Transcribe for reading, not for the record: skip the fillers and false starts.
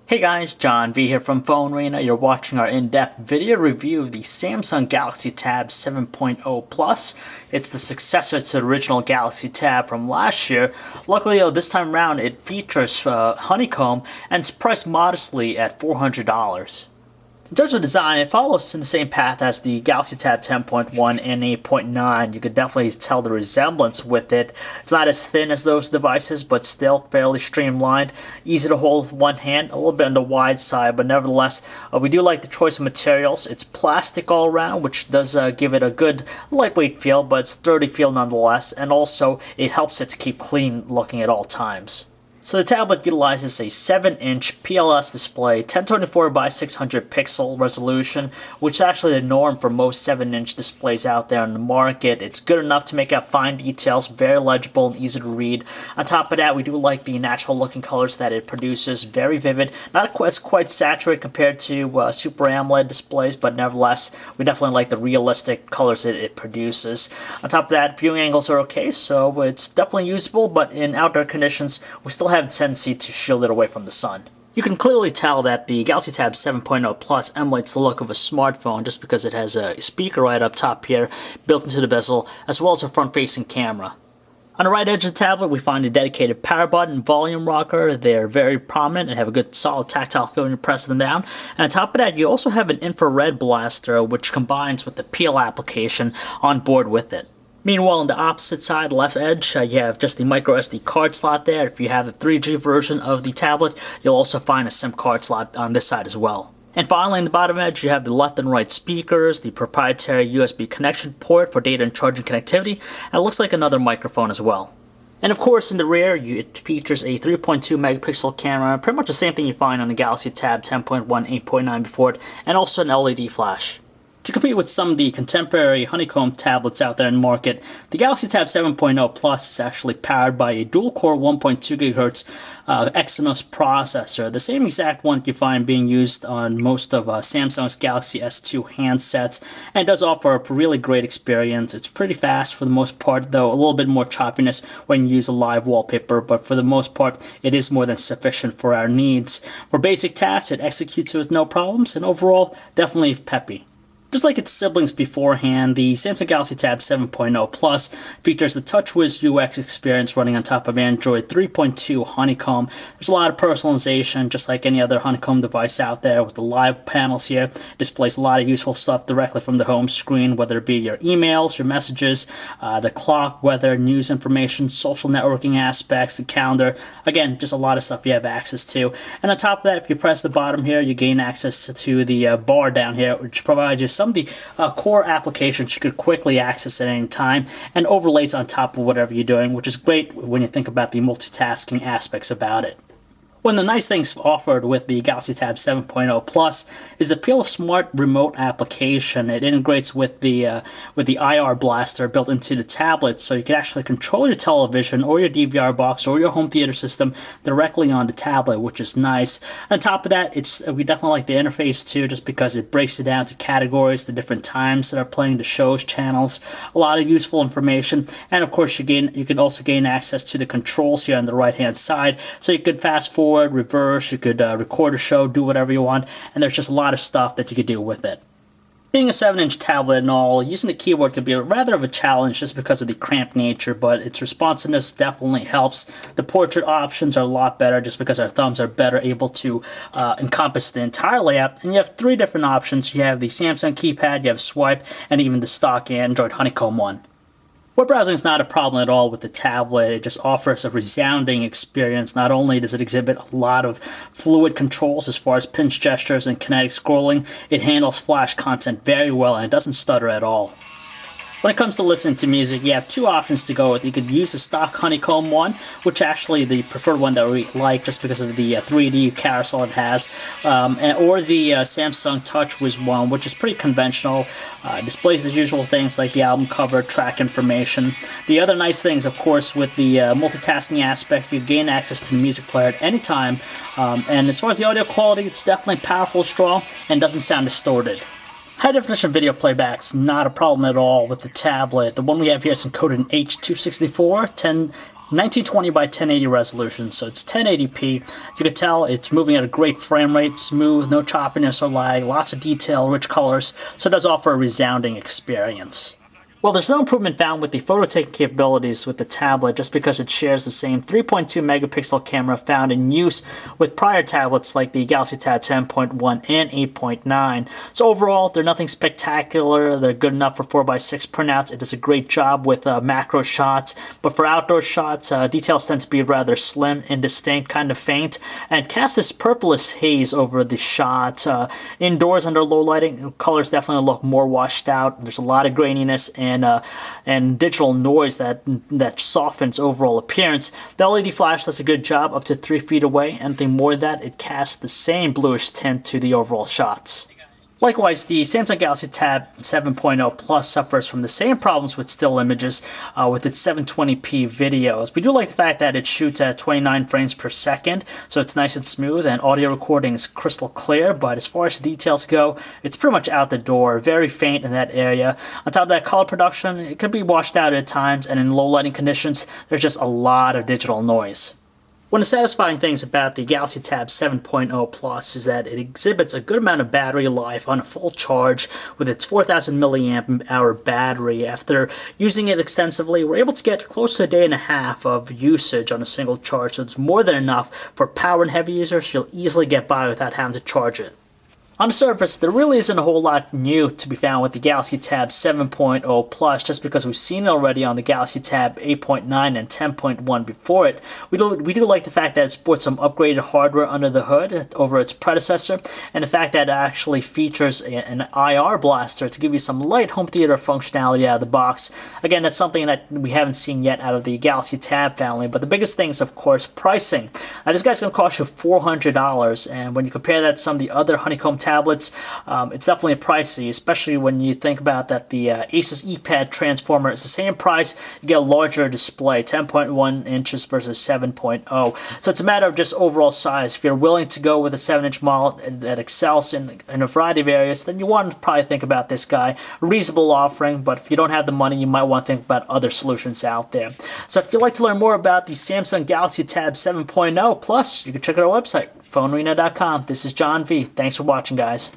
Hey guys, John V here from PhoneArena. You're watching our in-depth video review of the Samsung Galaxy Tab 7.0 Plus. It's the successor to the original Galaxy Tab from last year. Luckily, this time around, it features Honeycomb and it's priced modestly at $400. In terms of design, it follows in the same path as the Galaxy Tab 10.1 and 8.9. You could definitely tell the resemblance with it. It's not as thin as those devices, but still fairly streamlined. Easy to hold with one hand, a little bit on the wide side, but nevertheless, we do like the choice of materials. It's plastic all around, which does give it a good lightweight feel, but sturdy feel nonetheless, and also it helps it to keep clean looking at all times. So the tablet utilizes a 7-inch PLS display, 1024 by 600 pixel resolution, which is actually the norm for most 7-inch displays out there in the market. It's good enough to make out fine details, very legible and easy to read. On top of that, we do like the natural looking colors that it produces, very vivid, not quite saturated compared to Super AMOLED displays, but nevertheless, we definitely like the realistic colors that it produces. On top of that, viewing angles are okay, so it's definitely usable, but in outdoor conditions, we still have a tendency to shield it away from the sun. You can clearly tell that the Galaxy Tab 7.0 Plus emulates the look of a smartphone just because it has a speaker right up top here built into the bezel, as well as a front-facing camera. On the right edge of the tablet, we find a dedicated power button and volume rocker. They're very prominent and have a good solid tactile feel when you press them down. And on top of that, you also have an infrared blaster, which combines with the Peel application on board with it. Meanwhile, on the opposite side, left edge, you have just the micro SD card slot there. If you have the 3G version of the tablet, you'll also find a SIM card slot on this side as well. And finally, on the bottom edge, you have the left and right speakers, the proprietary USB connection port for data and charging connectivity, and it looks like another microphone as well. And of course, in the rear, it features a 3.2 megapixel camera, pretty much the same thing you find on the Galaxy Tab 10.1, 8.9 before it, and also an LED flash. To compete with some of the contemporary Honeycomb tablets out there in the market, the Galaxy Tab 7.0 Plus is actually powered by a dual-core 1.2 GHz Exynos processor, the same exact one you find being used on most of Samsung's Galaxy S2 handsets, and it does offer a really great experience. It's pretty fast for the most part, though a little bit more choppiness when you use a live wallpaper, but for the most part, it is more than sufficient for our needs. For basic tasks, it executes with no problems, and overall, definitely peppy. Just like its siblings beforehand, the Samsung Galaxy Tab 7.0 Plus features the Touchwiz Ux Experience running on top of Android 3.2 Honeycomb. There's a lot of personalization, just like any other Honeycomb device out there, with the live panels here. It displays a lot of useful stuff directly from the home screen, whether it be your emails, your messages, the clock, weather, news information, social networking aspects, the calendar. Again, just a lot of stuff you have access to. And on top of that, if you press the bottom here, you gain access to the bar down here, which provides you some of the core applications you could quickly access at any time, and overlays on top of whatever you're doing, which is great when you think about the multitasking aspects about it. One of the nice things offered with the Galaxy Tab 7.0 Plus is the Peel Smart Remote application. It integrates with the IR blaster built into the tablet, so you can actually control your television or your DVR box or your home theater system directly on the tablet, which is nice. On top of that, we definitely like the interface too, just because it breaks it down to categories, the different times that are playing, the shows, channels, a lot of useful information, and of course you can also gain access to the controls here on the right hand side, so you could fast forward, reverse, you could record a show, do whatever you want, and there's just a lot of stuff that you could do with it. Being a 7-inch tablet and all, using the keyboard could be rather of a challenge just because of the cramped nature, but its responsiveness definitely helps. The portrait options are a lot better just because our thumbs are better able to encompass the entire layout. And you have 3 different options. You have the Samsung keypad, you have swipe, and even the stock Android Honeycomb one. Web browsing is not a problem at all with the tablet. It just offers a resounding experience. Not only does it exhibit a lot of fluid controls as far as pinch gestures and kinetic scrolling, it handles Flash content very well and it doesn't stutter at all. When it comes to listening to music, you have 2 options to go with. You could use the stock Honeycomb one, which actually the preferred one that we like just because of the 3D carousel it has, or the Samsung Touchwiz one, which is pretty conventional. Displays the usual things like the album cover, track information. The other nice things, of course, with the multitasking aspect, you gain access to the music player at any time. And as far as the audio quality, it's definitely powerful, strong, and doesn't sound distorted. High definition video playback's not a problem at all with the tablet. The one we have here is encoded in H.264, 1920 by 1080 resolution, so it's 1080p. You can tell it's moving at a great frame rate, smooth, no choppiness or lag, lots of detail, rich colors, so it does offer a resounding experience. Well, there's no improvement found with the photo taking capabilities with the tablet just because it shares the same 3.2 megapixel camera found in use with prior tablets like the Galaxy Tab 10.1 and 8.9. So overall, they're nothing spectacular. They're good enough for 4x6 printouts. It does a great job with macro shots, but for outdoor shots, details tend to be rather slim, indistinct, kind of faint, and cast this purplish haze over the shot. Indoors under low lighting, colors definitely look more washed out. There's a lot of graininess and digital noise that softens overall appearance. The LED flash does a good job up to 3 feet away. Anything more than that, it casts the same bluish tint to the overall shots. Likewise, the Samsung Galaxy Tab 7.0 Plus suffers from the same problems with still images with its 720p videos. We do like the fact that it shoots at 29 frames per second, so it's nice and smooth, and audio recording is crystal clear, but as far as details go, it's pretty much out the door, very faint in that area. On top of that, color production, it could be washed out at times, and in low lighting conditions, there's just a lot of digital noise. One of the satisfying things about the Galaxy Tab 7.0 Plus is that it exhibits a good amount of battery life on a full charge with its 4,000 milliamp hour battery. After using it extensively, we're able to get close to a day and a half of usage on a single charge, so it's more than enough for power and heavy users. You'll easily get by without having to charge it. On the surface, there really isn't a whole lot new to be found with the Galaxy Tab 7.0 Plus, just because we've seen it already on the Galaxy Tab 8.9 and 10.1 before it. We do like the fact that it sports some upgraded hardware under the hood over its predecessor, and the fact that it actually features an IR blaster to give you some light home theater functionality out of the box. Again, that's something that we haven't seen yet out of the Galaxy Tab family, but the biggest thing is, of course, pricing. Now, this guy's going to cost you $400, and when you compare that to some of the other Honeycomb tablets, it's definitely pricey, especially when you think about that the Asus ePad Transformer is the same price. You get a larger display, 10.1 inches versus 7.0. So it's a matter of just overall size. If you're willing to go with a 7-inch model that excels in a variety of areas, then you want to probably think about this guy. A reasonable offering, but if you don't have the money, you might want to think about other solutions out there. So if you'd like to learn more about the Samsung Galaxy Tab 7.0 Plus, you can check out our website, PhoneArena.com. This is John V. Thanks for watching, guys.